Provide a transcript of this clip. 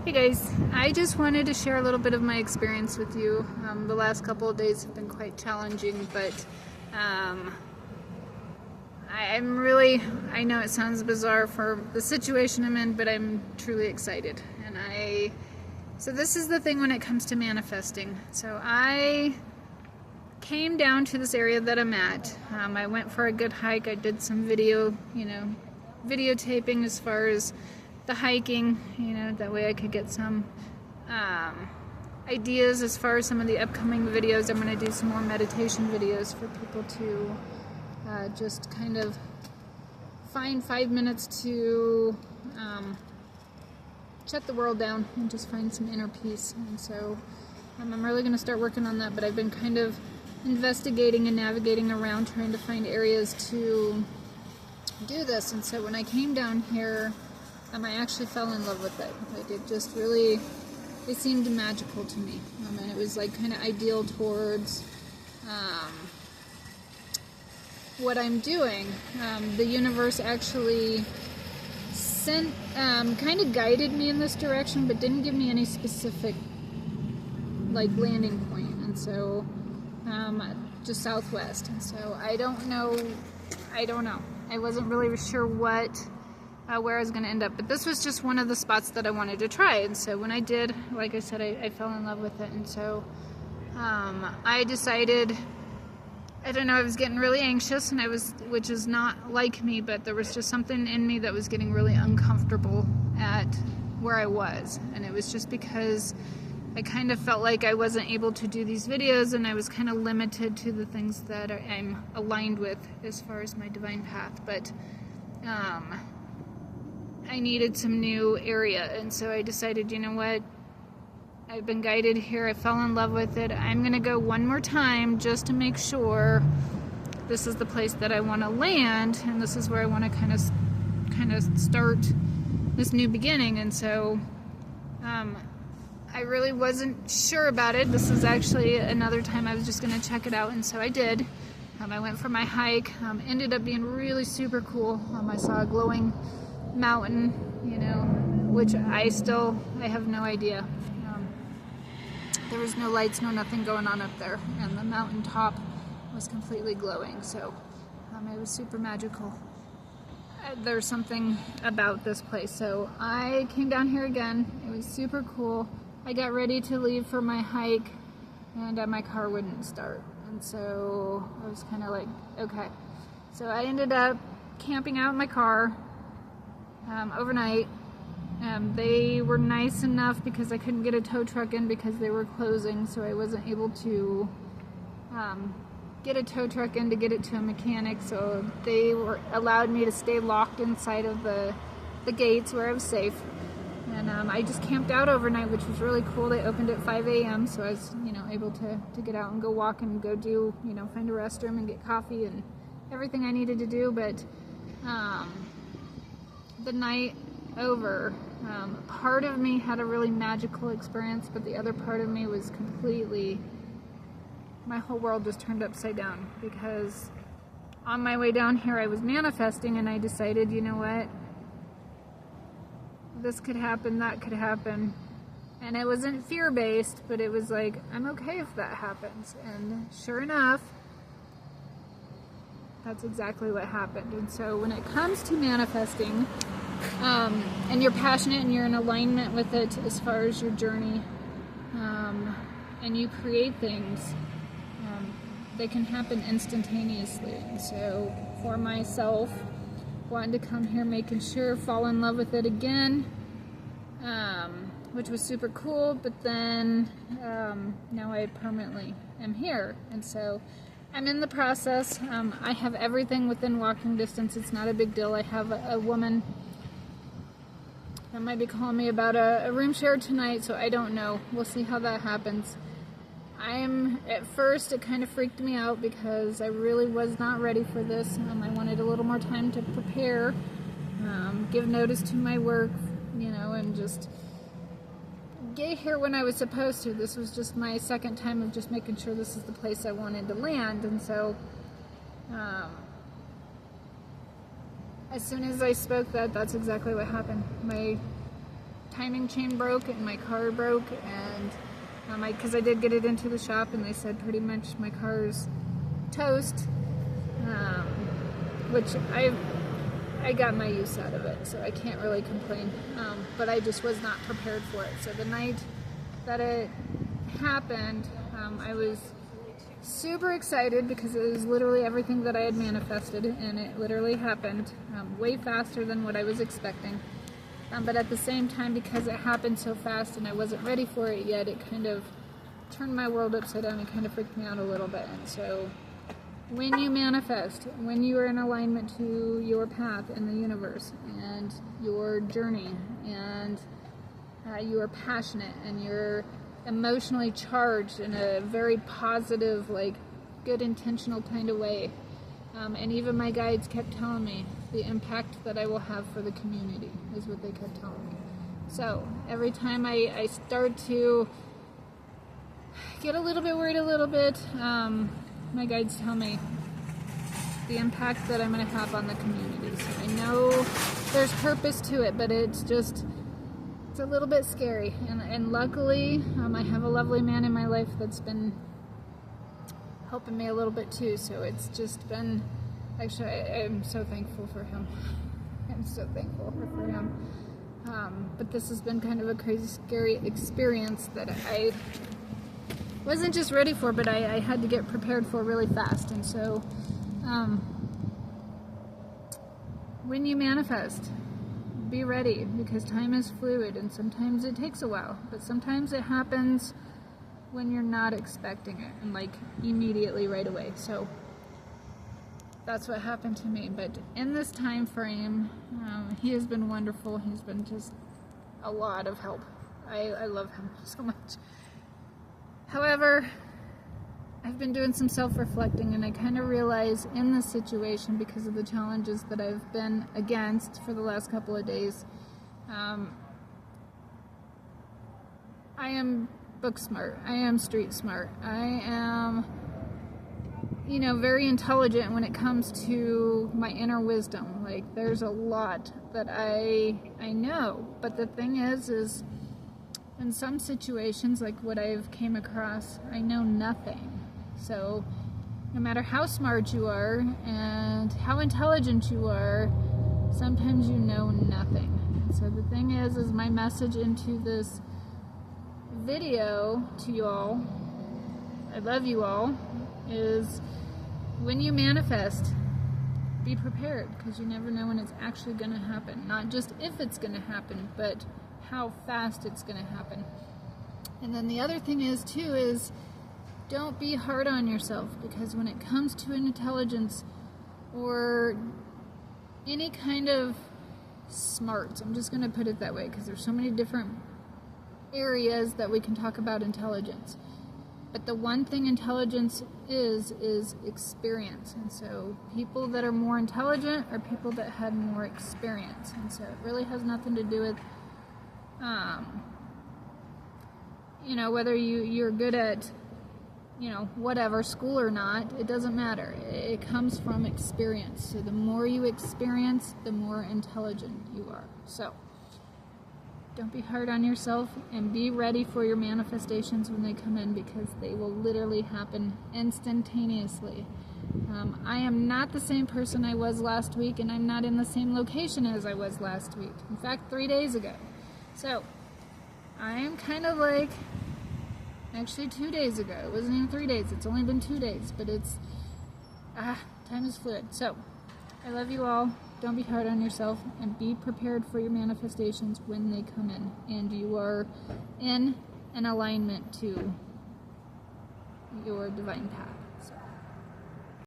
Hey guys, I just wanted to share a little bit of my experience with you. The last couple of days have been quite challenging, but I know it sounds bizarre for the situation I'm in, but I'm truly excited. So this is the thing when it comes to manifesting. So I came down to this area that I'm at. I went for a good hike. I did some videotaping as far as the hiking, that way I could get some ideas as far as some of the upcoming videos. I'm going to do some more meditation videos for people to just kind of find 5 minutes to shut the world down and just find some inner peace. And so I'm really going to start working on that, but I've been kind of investigating and navigating around trying to find areas to do this. And so when I came down here, I actually fell in love with it. Like, it seemed magical to me. And it was like kind of ideal towards what I'm doing. The universe actually kind of guided me in this direction, but didn't give me any specific landing point. And so just southwest. And so I don't know. I wasn't really sure where I was going to end up, but this was just one of the spots that I wanted to try. And so when I did, like I said, I fell in love with it. And so I decided, I don't know, I was getting really anxious, which is not like me, but there was just something in me that was getting really uncomfortable at where I was. And it was just because I kind of felt like I wasn't able to do these videos, and I was kind of limited to the things that I'm aligned with as far as my divine path. But I needed some new area, and so I decided, you know what, I've been guided here, I fell in love with it, I'm gonna go one more time just to make sure this is the place that I want to land, and this is where I want to kind of start this new beginning. And so I really wasn't sure about it. This is actually another time I was just gonna check it out, and so I did. I went for my hike. Ended up being really super cool. I saw a glowing mountain, which I have no idea. There was no lights, no nothing going on up there, and the mountain top was completely glowing, so it was super magical. There's something about this place. So I came down here again. It was super cool. I got ready to leave for my hike, and my car wouldn't start, and so I was kind of like, okay. So I ended up camping out in my car overnight. They were nice enough because I couldn't get a tow truck in because they were closing, so I wasn't able to get a tow truck in to get it to a mechanic, so they allowed me to stay locked inside of the gates where I was safe. And I just camped out overnight, which was really cool. They opened at 5 a.m., so I was able to get out and go walk and go do, find a restroom and get coffee and everything I needed to do. But the night over, part of me had a really magical experience, but the other part of me was my whole world just turned upside down, because on my way down here I was manifesting, and I decided, you know what, this could happen, that could happen. And it wasn't fear-based, but it was like, I'm okay if that happens. And sure enough, that's exactly what happened. And so when it comes to manifesting, and you're passionate and you're in alignment with it as far as your journey, and you create things, they can happen instantaneously. And so for myself, wanting to come here, making sure, fall in love with it again, which was super cool. But then now I permanently am here, and so I'm in the process. I have everything within walking distance. It's not a big deal. I have a woman that might be calling me about a room share tonight, so I don't know. We'll see how that happens. At first, it kind of freaked me out because I really was not ready for this. I wanted a little more time to prepare, give notice to my work, and just get here when I was supposed to. This was just my second time of just making sure this is the place I wanted to land. And so as soon as I spoke that's exactly what happened. timing chain broke and my car broke, and because I did get it into the shop and they said pretty much my car's toast, which I got my use out of it, so I can't really complain, but I just was not prepared for it. So the night that it happened, I was super excited because it was literally everything that I had manifested, and it literally happened way faster than what I was expecting. But at the same time, because it happened so fast and I wasn't ready for it yet, it kind of turned my world upside down and kind of freaked me out a little bit. And so when you manifest, when you are in alignment to your path in the universe and your journey, and you are passionate and you're emotionally charged in a very positive, like good intentional kind of way, and even my guides kept telling me the impact that I will have for the community is what they kept telling me. So every time I start to get a little bit worried a little bit, my guides tell me the impact that I'm going to have on the community. So I know there's purpose to it, but it's a little bit scary. And luckily, I have a lovely man in my life that's been helping me a little bit too. So it's just been, actually, I'm so thankful for him. I'm so thankful for him. But this has been kind of a crazy, scary experience that I wasn't just ready for, but I had to get prepared for really fast. And so when you manifest, be ready, because time is fluid and sometimes it takes a while, but sometimes it happens when you're not expecting it and like immediately right away. So that's what happened to me. But in this time frame, he has been wonderful. He's been just a lot of help. I love him so much. However, I've been doing some self-reflecting, and I kind of realize in this situation, because of the challenges that I've been against for the last couple of days, I am book smart, I am street smart, I am, very intelligent when it comes to my inner wisdom. Like, there's a lot that I know, but the thing is in some situations, like what I've came across, I know nothing. So no matter how smart you are and how intelligent you are, sometimes you know nothing. And so the thing is my message into this video to you all, I love you all, is when you manifest, be prepared, because you never know when it's actually going to happen. Not just if it's going to happen, but how fast it's going to happen. And then the other thing is don't be hard on yourself, because when it comes to intelligence or any kind of smarts, I'm just going to put it that way, because there's so many different areas that we can talk about intelligence. But the one thing intelligence is experience. And so people that are more intelligent are people that had more experience. And so it really has nothing to do with whether you're good at whatever school or not. It doesn't matter. It comes from experience. So the more you experience, the more intelligent you are. So don't be hard on yourself, and be ready for your manifestations when they come in, because they will literally happen instantaneously. I am not the same person I was last week, and I'm not in the same location as I was last week. In fact, 3 days ago. So I am kind of like, actually 2 days ago. It wasn't even 3 days. It's only been 2 days, but it's, time is fluid. So I love you all. Don't be hard on yourself, and be prepared for your manifestations when they come in, and you are in an alignment to your divine path.